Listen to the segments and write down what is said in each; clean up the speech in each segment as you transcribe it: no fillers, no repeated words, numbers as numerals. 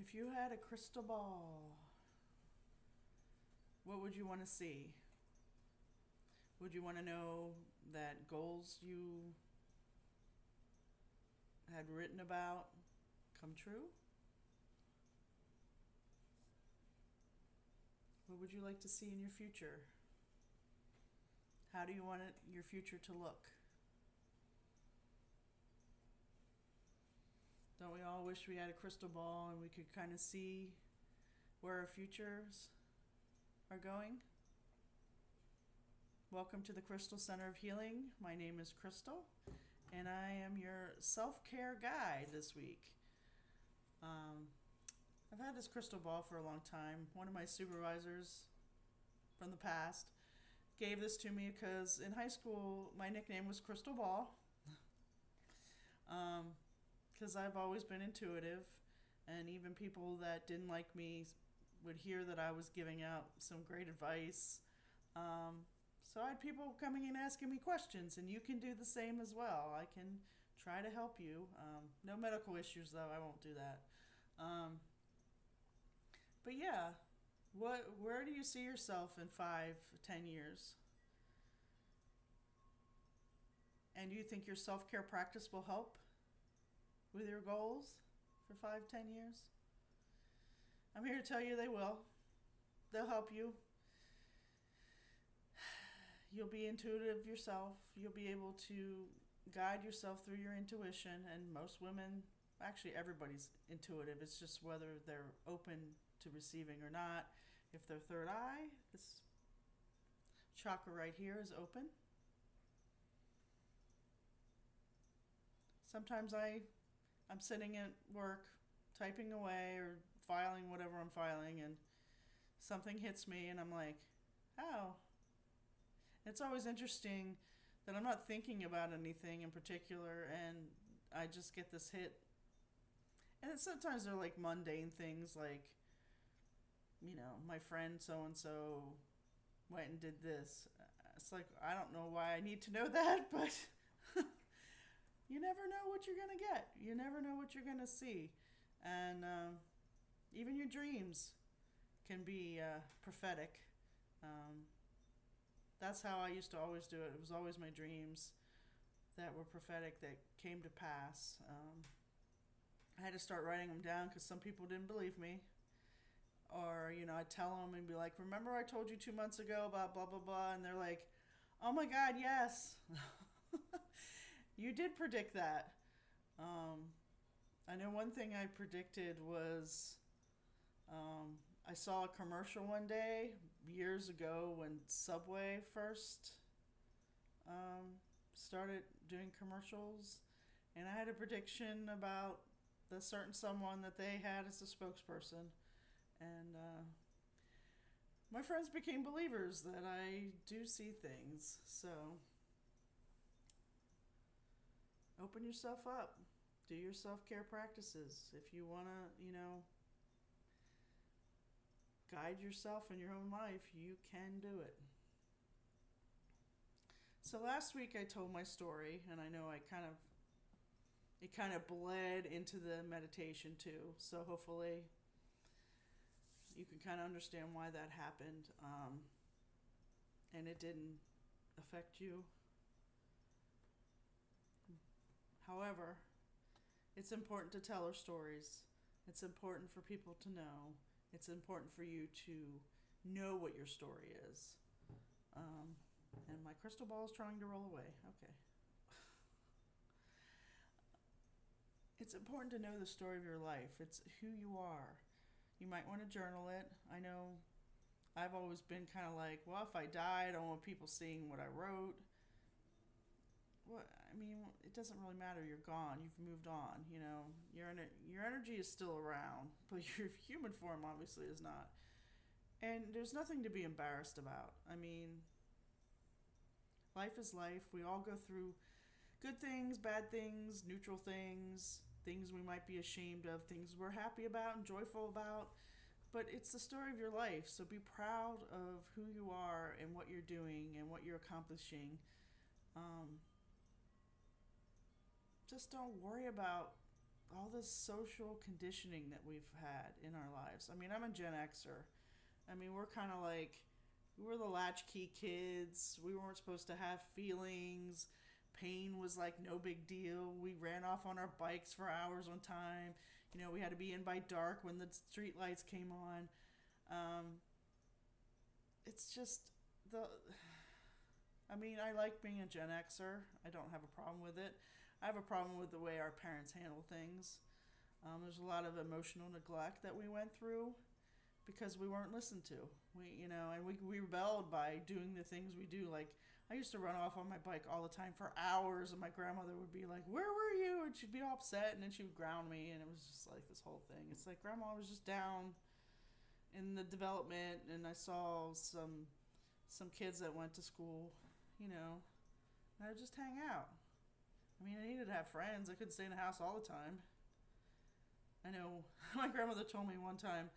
If you had a crystal ball, what would you want to see? Would you want to know that goals you had written about come true? What would you like to see in your future? How do you want your future to look? Don't we all wish we had a crystal ball and we could kind of see where our futures are going? Welcome to the Crystal Center of Healing. My name is Crystal, and I am your self-care guide this week. I've had this crystal ball for a long time. One of my supervisors from the past gave this to me because in high school my nickname was Crystal Ball, because I've always been intuitive, and even people that didn't like me would hear that I was giving out some great advice. So I had people coming in asking me questions, and you can do the same as well. I can try to help you. No medical issues, though. I won't do that. But yeah, where do you see yourself in 5, 10 years? And do you think your self-care practice will help with your goals for 5, 10 years? I'm here to tell you they will. They'll help you. You'll be intuitive yourself. You'll be able to guide yourself through your intuition. And most women, actually everybody's intuitive. It's just whether they're open to receiving or not. If their third eye, this chakra right here, is open. Sometimes I'm sitting at work, typing away or filing whatever I'm filing, and something hits me and I'm like, oh. It's always interesting that I'm not thinking about anything in particular, and I just get this hit. And then sometimes they're like mundane things, like, my friend so-and-so went and did this. It's like, I don't know why I need to know that, but you never know what you're going to get. You never know what you're going to see. And even your dreams can be prophetic. That's how I used to always do it. It was always my dreams that were prophetic that came to pass. I had to start writing them down because some people didn't believe me. Or, I'd tell them and be like, remember I told you 2 months ago about blah, blah, blah. And they're like, oh my God, yes. You did predict that. I know one thing I predicted was I saw a commercial one day years ago when Subway first started doing commercials, and I had a prediction about the certain someone that they had as a spokesperson, and my friends became believers that I do see things. So open yourself up, do your self-care practices. If you want to, guide yourself in your own life, you can do it. So last week I told my story, and I know it kind of bled into the meditation too. So hopefully you can kind of understand why that happened, and it didn't affect you. However, it's important to tell our stories. It's important for people to know. It's important for you to know what your story is. And my crystal ball is trying to roll away. Okay. It's important to know the story of your life. It's who you are. You might want to journal it. I know I've always been kind of like, well, if I die, I don't want people seeing what I wrote. Well, I mean, it doesn't really matter. You're gone. You've moved on. Your energy is still around, but your human form obviously is not. And there's nothing to be embarrassed about. I mean, life is life. We all go through good things, bad things, neutral things, things we might be ashamed of, things we're happy about and joyful about. But it's the story of your life. So be proud of who you are and what you're doing and what you're accomplishing. Just don't worry about all this social conditioning that we've had in our lives. I mean, I'm a Gen Xer. I mean, we're kind of like, we were the latchkey kids. We weren't supposed to have feelings. Pain was like no big deal. We ran off on our bikes for hours on time. You know, we had to be in by dark when the street lights came on. It's just the. I mean, I like being a Gen Xer. I don't have a problem with it. I have a problem with the way our parents handle things. There's a lot of emotional neglect that we went through because we weren't listened to. We rebelled by doing the things we do. Like, I used to run off on my bike all the time for hours, and my grandmother would be like, "Where were you?" And she'd be all upset, and then she would ground me, and it was just like this whole thing. It's like Grandma was just down in the development, and I saw some kids that went to school, and I would just hang out. I mean, I needed to have friends. I couldn't stay in the house all the time. I know my grandmother told me one time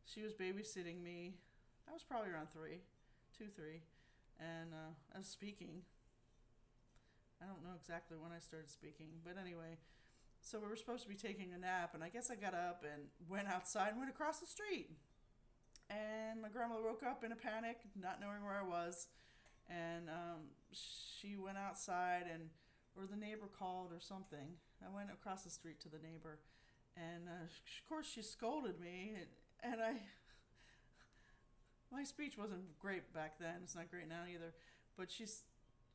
she was babysitting me. I was probably around 3, and I was speaking. I don't know exactly when I started speaking, but anyway, so we were supposed to be taking a nap, and I guess I got up and went outside and went across the street. And my grandmother woke up in a panic, not knowing where I was, and she went outside, or the neighbor called or something. I went across the street to the neighbor, and of course she scolded me, and my speech wasn't great back then. It's not great now either, but she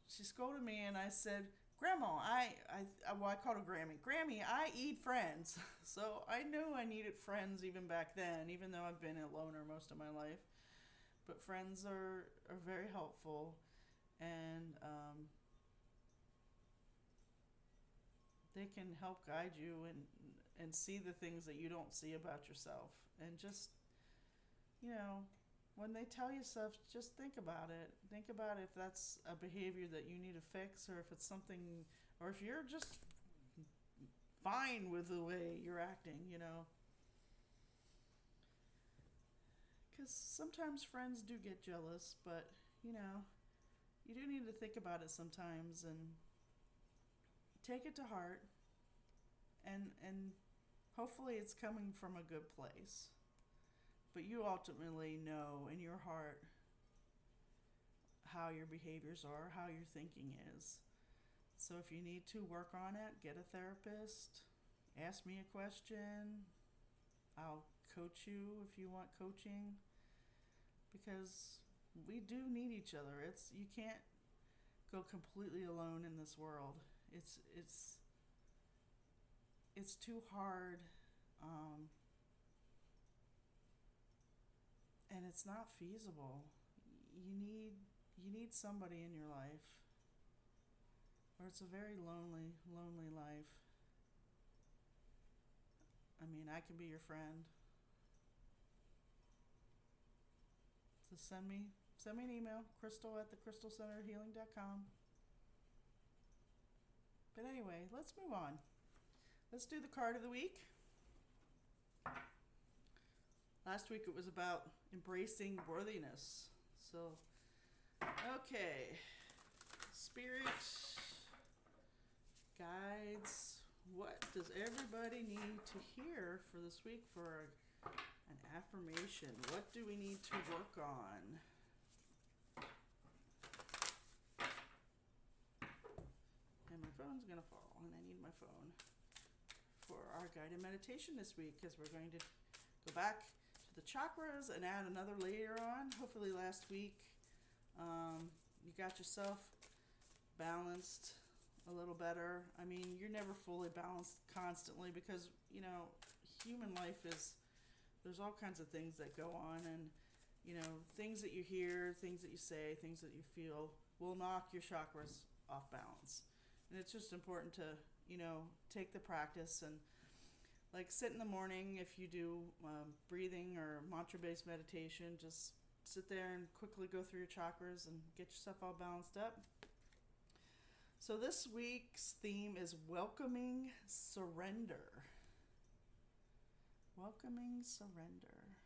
scolded me, and I said, "Grandma, I called her Grammy, I eat friends." So I knew I needed friends even back then, even though I've been a loner most of my life. But friends are very helpful, and they can help guide you and see the things that you don't see about yourself. And just, when they tell you stuff, just think about it. Think about if that's a behavior that you need to fix, or if it's something, or if you're just fine with the way you're acting, Because sometimes friends do get jealous, but, you do need to think about it sometimes and take it to heart, and hopefully it's coming from a good place. But you ultimately know in your heart how your behaviors are, how your thinking is. So if you need to work on it, get a therapist, ask me a question. I'll coach you if you want coaching, because we do need each other. You can't go completely alone in this world. It's too hard, and it's not feasible. You need somebody in your life, or it's a very lonely life. I mean, I can be your friend. So send me an email, crystal@thecrystalcenterhealing.com. But anyway, let's move on. Let's do the card of the week. Last week it was about embracing worthiness. So, okay. Spirit, guides, what does everybody need to hear for this week for an affirmation? What do we need to work on? And my phone's going to fall, and I need my phone for our guided meditation this week, because we're going to go back to the chakras and add another layer on. Hopefully last week you got yourself balanced a little better. I mean, you're never fully balanced constantly, because, human life there's all kinds of things that go on, and, things that you hear, things that you say, things that you feel will knock your chakras off balance. And it's just important to, take the practice, and like sit in the morning. If you do breathing or mantra-based meditation, just sit there and quickly go through your chakras and get yourself all balanced up. So this week's theme is welcoming surrender. Welcoming surrender.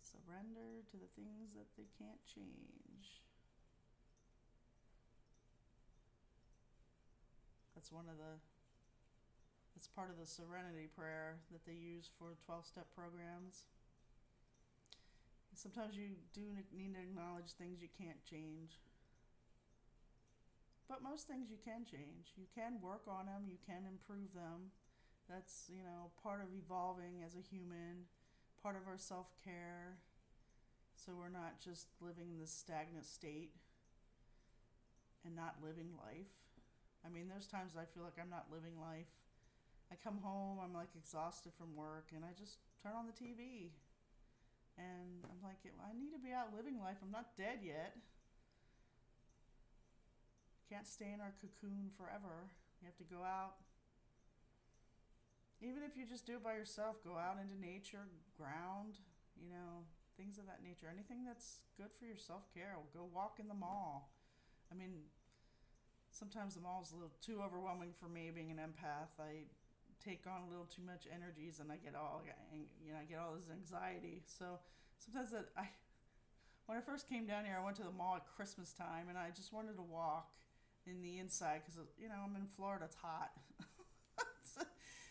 Surrender to the things that they can't change. That's one of the It's part of the serenity prayer that they use for 12-step programs. Sometimes you do need to acknowledge things you can't change. But most things you can change. You can work on them, you can improve them. That's, part of evolving as a human, part of our self-care. So we're not just living in this stagnant state and not living life. I mean, there's times I feel like I'm not living life. I come home, I'm like exhausted from work, and I just turn on the TV. And I'm like, I need to be out living life. I'm not dead yet. Can't stay in our cocoon forever. You have to go out. Even if you just do it by yourself, go out into nature, ground, things of that nature. Anything that's good for your self-care. Go walk in the mall. I mean, sometimes the mall is a little too overwhelming for me being an empath. I take on a little too much energies and I get all this anxiety. So sometimes when I first came down here, I went to the mall at Christmas time and I just wanted to walk in the inside because, I'm in Florida, it's hot.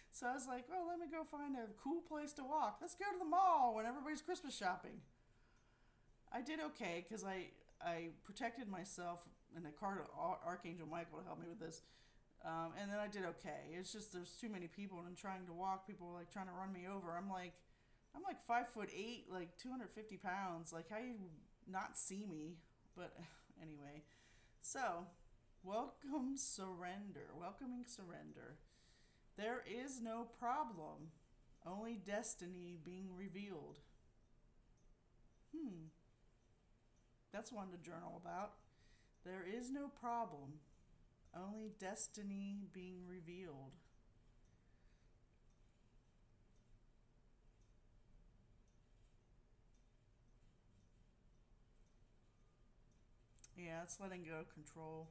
So I was like, well, let me go find a cool place to walk. Let's go to the mall when everybody's Christmas shopping. I did okay because I protected myself and I called Archangel Michael to help me with this. And then I did okay. It's just there's too many people and I'm trying to walk. People are like trying to run me over. I'm like 5'8", like 250 pounds. Like how you not see me? But anyway, so welcoming surrender. There is no problem, only destiny being revealed. That's one to journal about. There is no problem, only destiny being revealed. Yeah, it's letting go of control.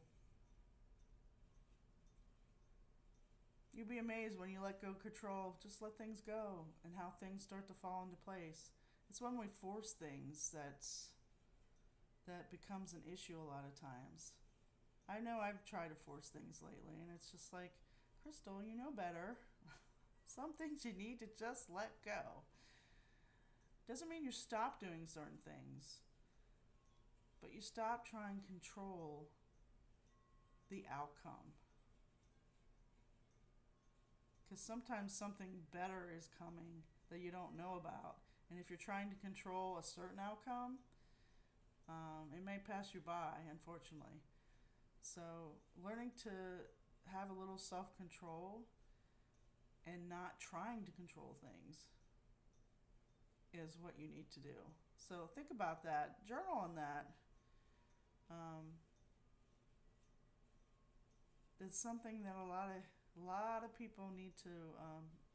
You'll be amazed when you let go of control. Just let things go and how things start to fall into place. It's when we force things that becomes an issue a lot of times. I know I've tried to force things lately, and it's just like, Crystal, you know better. Some things you need to just let go. Doesn't mean you stop doing certain things, but you stop trying to control the outcome. Because sometimes something better is coming that you don't know about. And if you're trying to control a certain outcome, it may pass you by, unfortunately. So learning to have a little self-control and not trying to control things is what you need to do. So think about that. Journal on that. It's something that a lot of people need to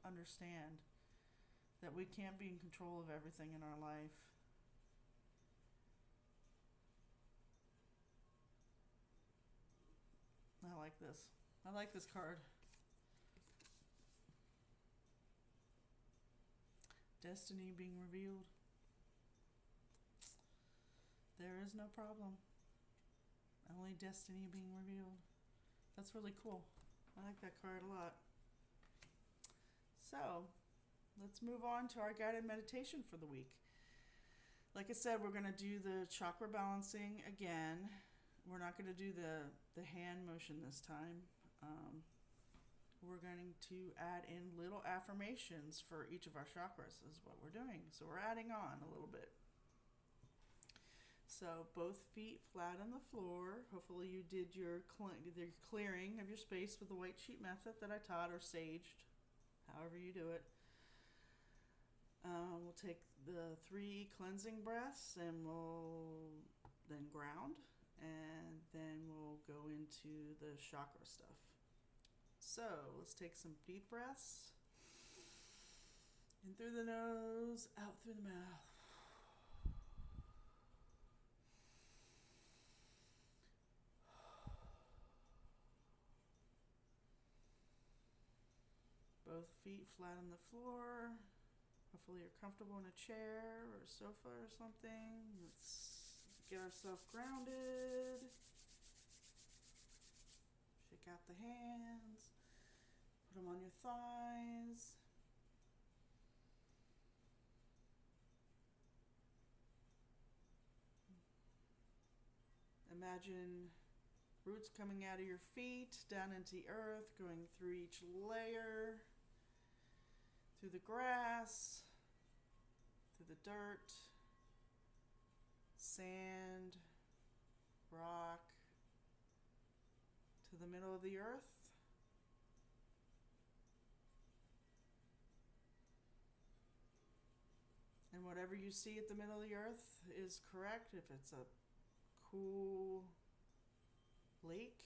understand, that we can't be in control of everything in our life. I like this. I like this card. Destiny being revealed. There is no problem, only destiny being revealed. That's really cool. I like that card a lot. So, let's move on to our guided meditation for the week. Like I said, we're going to do the chakra balancing again. We're not going to do the hand motion this time. We're going to add in little affirmations for each of our chakras is what we're doing. So we're adding on a little bit. So both feet flat on the floor. Hopefully you did your clearing of your space with the white sheet method that I taught, or saged, however you do it. We'll take the 3 cleansing breaths and we'll then ground, and then we'll go into the chakra stuff. So let's take some deep breaths. In through the nose, out through the mouth. Both feet flat on the floor. Hopefully you're comfortable in a chair or a sofa or something. Let's get ourselves grounded. Shake out the hands. Put them on your thighs. Imagine roots coming out of your feet, down into the earth, going through each layer, through the grass, through the dirt, sand, rock, to the middle of the earth. And whatever you see at the middle of the earth is correct. If it's a cool lake,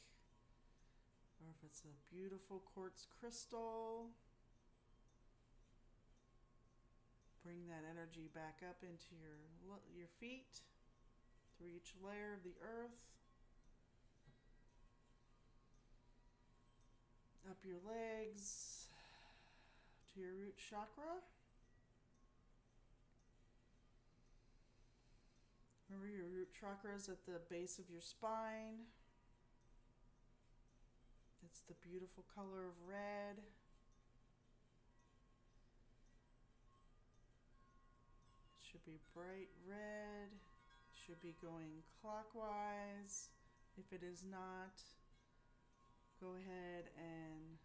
or if it's a beautiful quartz crystal, bring that energy back up into your feet, through each layer of the earth, up your legs to your root chakra. Remember, your root chakra is at the base of your spine. It's the beautiful color of red. It should be bright red. It should be going clockwise. If it is not, go ahead and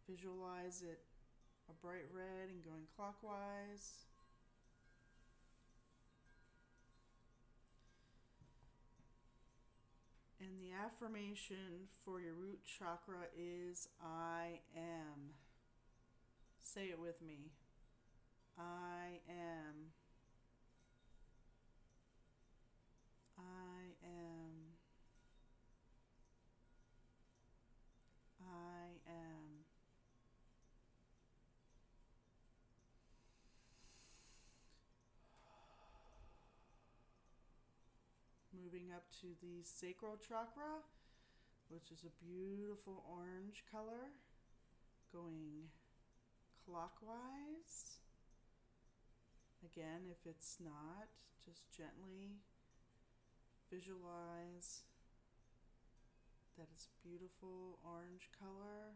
visualize it a bright red and going clockwise. And the affirmation for your root chakra is I am. Say it with me. I am. I am. I am. Moving up to the sacral chakra, which is a beautiful orange color, going clockwise. Again, if it's not, just gently visualize that it's a beautiful orange color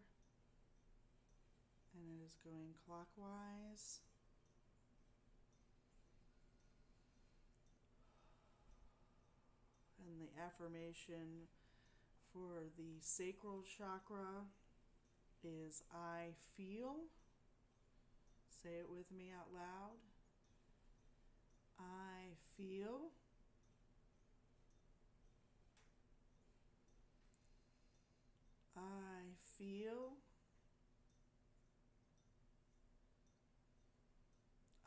and it is going clockwise. And the affirmation for the sacral chakra is I feel. Say it with me out loud. I feel. I feel.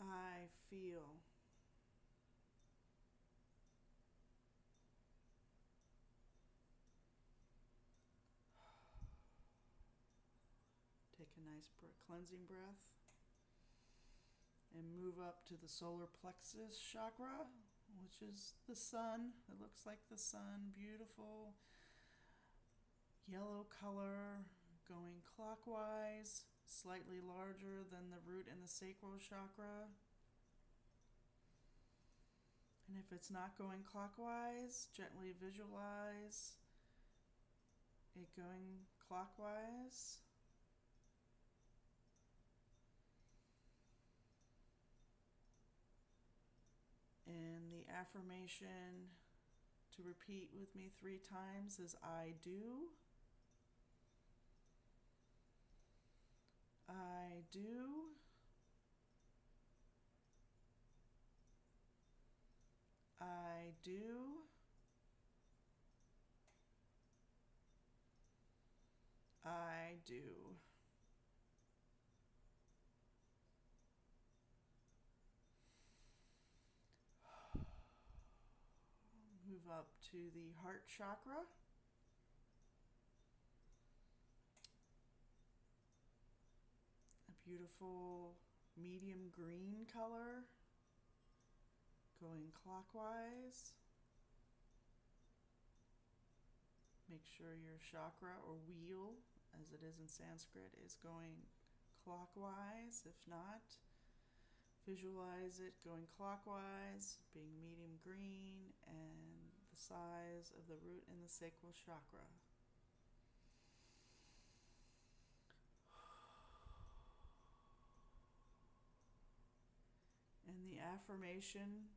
I feel. Take a nice cleansing breath and move up to the solar plexus chakra, which is the sun. It looks like the sun, beautiful yellow color, going clockwise, slightly larger than the root and the sacral chakra. And if it's not going clockwise, gently visualize it going clockwise. And the affirmation to repeat with me 3 times is I do. I do. I do. I do. Move up to the heart chakra. A beautiful medium green color, going clockwise. Make sure your chakra or wheel, as it is in Sanskrit, is going clockwise. If not, visualize it going clockwise, being medium green, and the size of the root and the sacral chakra. And the affirmation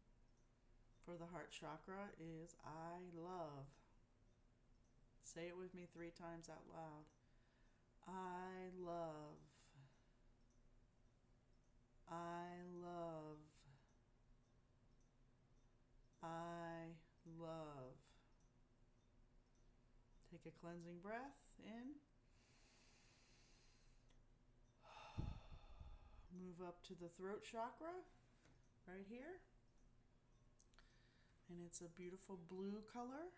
for the heart chakra is I love. Say it with me 3 times out loud. I love. I love. I love. Take a cleansing breath in. Move up to the throat chakra, right here. And it's a beautiful blue color,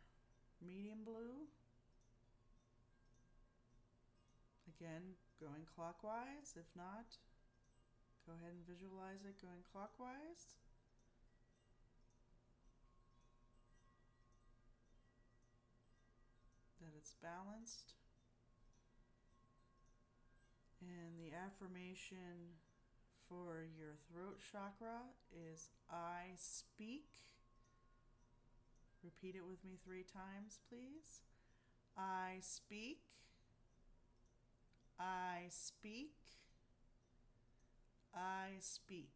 medium blue. Again, going clockwise. If not, go ahead and visualize it going clockwise. That it's balanced. And the affirmation for your throat chakra is I speak. Repeat it with me 3 times, please. I speak. I speak. I speak.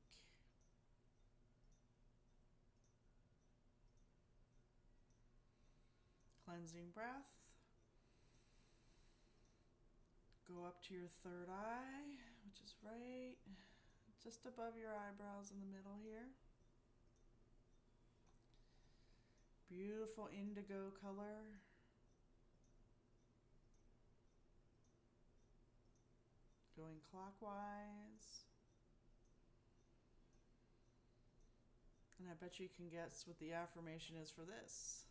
Cleansing breath. Go up to your third eye, which is right just above your eyebrows in the middle here. Beautiful indigo color. Going clockwise. And I bet you can guess what the affirmation is for this.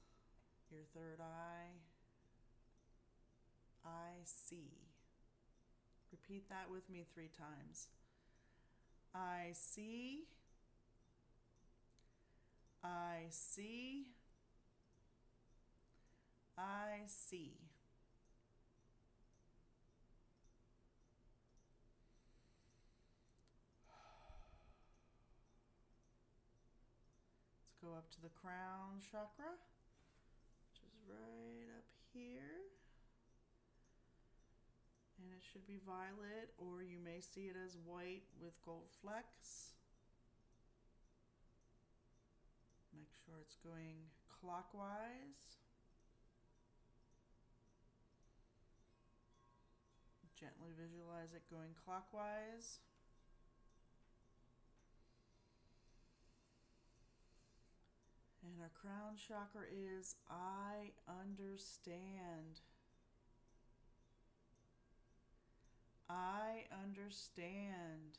Your third eye. I see. Repeat that with me 3 times. I see. I see. I see. Let's go up to the crown chakra, which is right up here. And it should be violet, or you may see it as white with gold flecks. Make sure it's going clockwise. Gently visualize it going clockwise. And our crown chakra is I understand. I understand.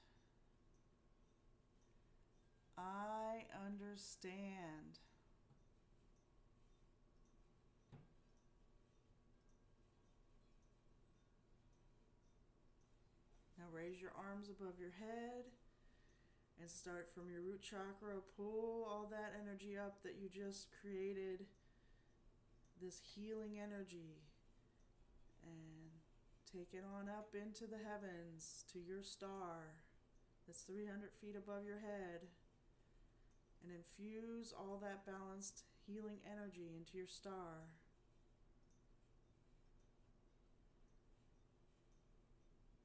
I understand. Now raise your arms above your head and start from your root chakra. Pull all that energy up that you just created, this healing energy, and take it on up into the heavens to your star that's 300 feet above your head, and infuse all that balanced healing energy into your star.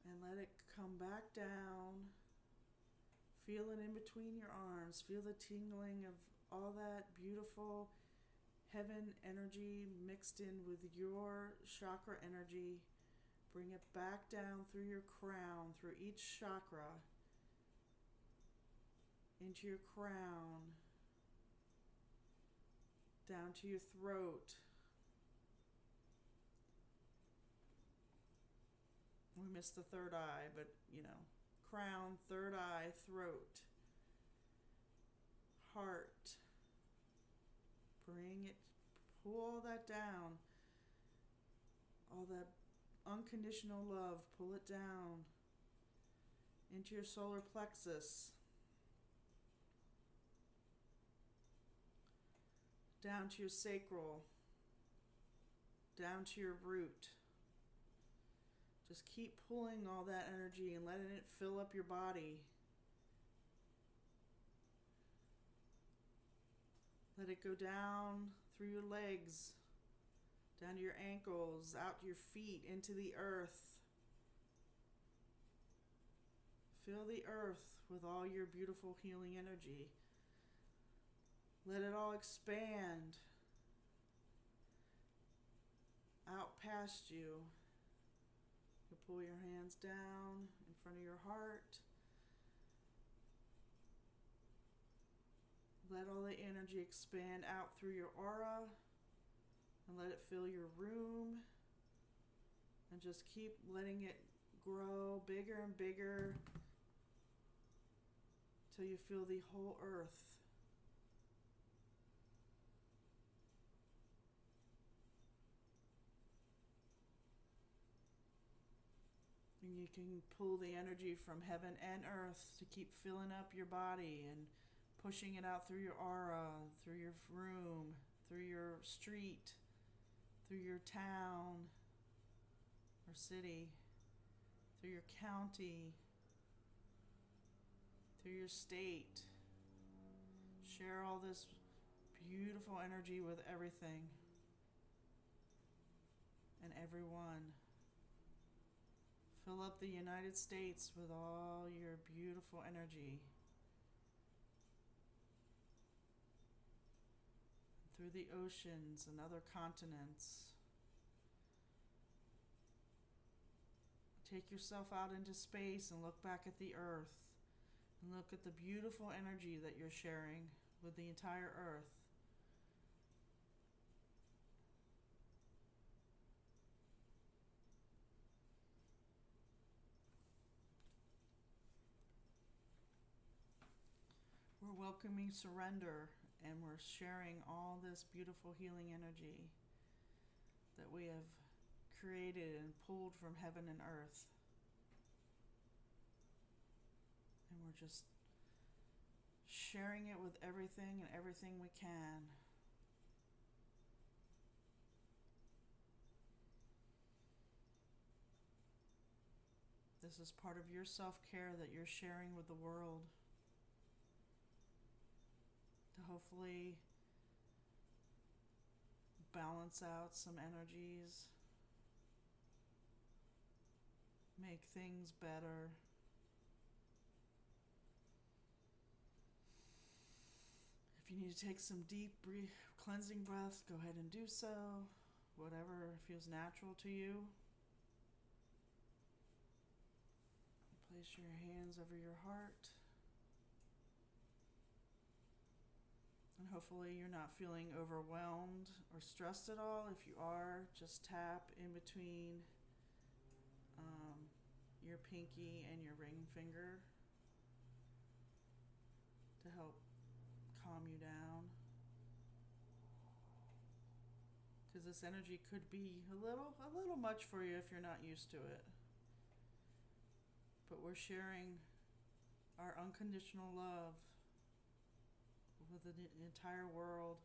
And let it come back down. Feel it in between your arms. Feel the tingling of all that beautiful heaven energy mixed in with your chakra energy. Bring it back down through your crown, through each chakra, into your crown, down to your throat. We missed the third eye, but crown, third eye, throat, heart. Bring it, pull all that down, all that unconditional love, pull it down into your solar plexus, down to your sacral, down to your root. Just keep pulling all that energy and letting it fill up your body. Let it go down through your legs, down to your ankles, out to your feet, into the earth. Fill the earth with all your beautiful healing energy. Let it all expand out past you. You pull your hands down in front of your heart. Let all the energy expand out through your aura and let it fill your room. And just keep letting it grow bigger and bigger till you feel the whole earth. And you can pull the energy from heaven and earth to keep filling up your body and pushing it out through your aura, through your room, through your street, through your town or city, through your county, through your state. Share all this beautiful energy with everything and everyone. Fill up the United States with all your beautiful energy. Through the oceans and other continents. Take yourself out into space and look back at the earth. And look at the beautiful energy that you're sharing with the entire earth. We're welcoming surrender, and we're sharing all this beautiful healing energy that we have created and pulled from heaven and earth. And we're just sharing it with everything and everything we can. This is part of your self-care that you're sharing with the world to hopefully balance out some energies, make things better. If you need to take some deep cleansing breaths, go ahead and do so. Whatever feels natural to you. Place your hands over your heart. And hopefully you're not feeling overwhelmed or stressed at all. If you are, just tap in between your pinky and your ring finger to help calm you down. Because this energy could be a little much for you if you're not used to it. But we're sharing our unconditional love with the entire world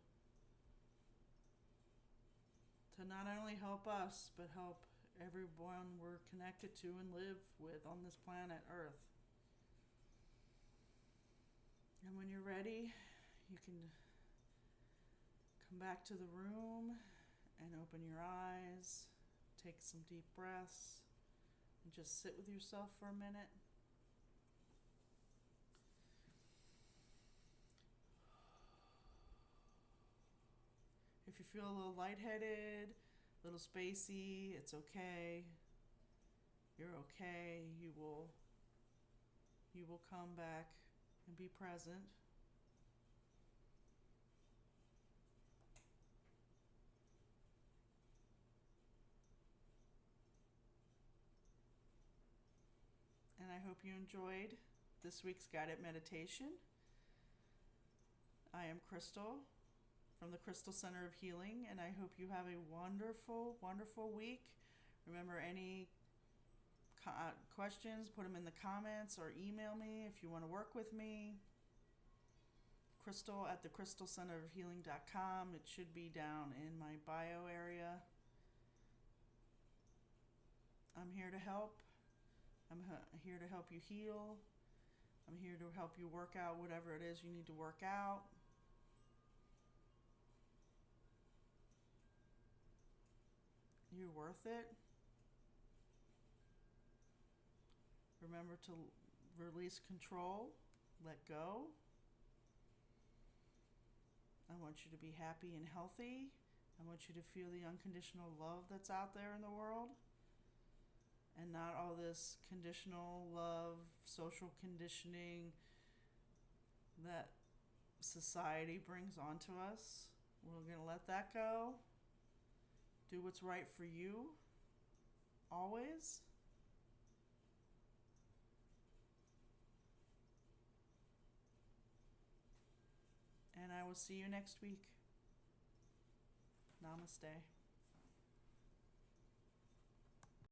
to not only help us, but help everyone we're connected to and live with on this planet Earth. And when you're ready, you can come back to the room and open your eyes, take some deep breaths, and just sit with yourself for a minute. If you feel a little lightheaded, a little spacey, it's okay. You're okay. You will come back and be present. And I hope you enjoyed this week's guided meditation. I am Crystal from the Crystal Center of Healing, and I hope you have a wonderful, wonderful week. Remember, any questions, put them in the comments or email me if you want to work with me. Crystal at thecrystalcenterofhealing.com. It should be down in my bio area. I'm here to help. I'm here to help you heal. I'm here to help you work out whatever it is you need to work out. You're worth it. Remember to release control, let go. I want you to be happy and healthy. I want you to feel the unconditional love that's out there in the world, and not all this conditional love, social conditioning that society brings onto us. We're going to let that go. Do what's right for you, always. And I will see you next week. Namaste.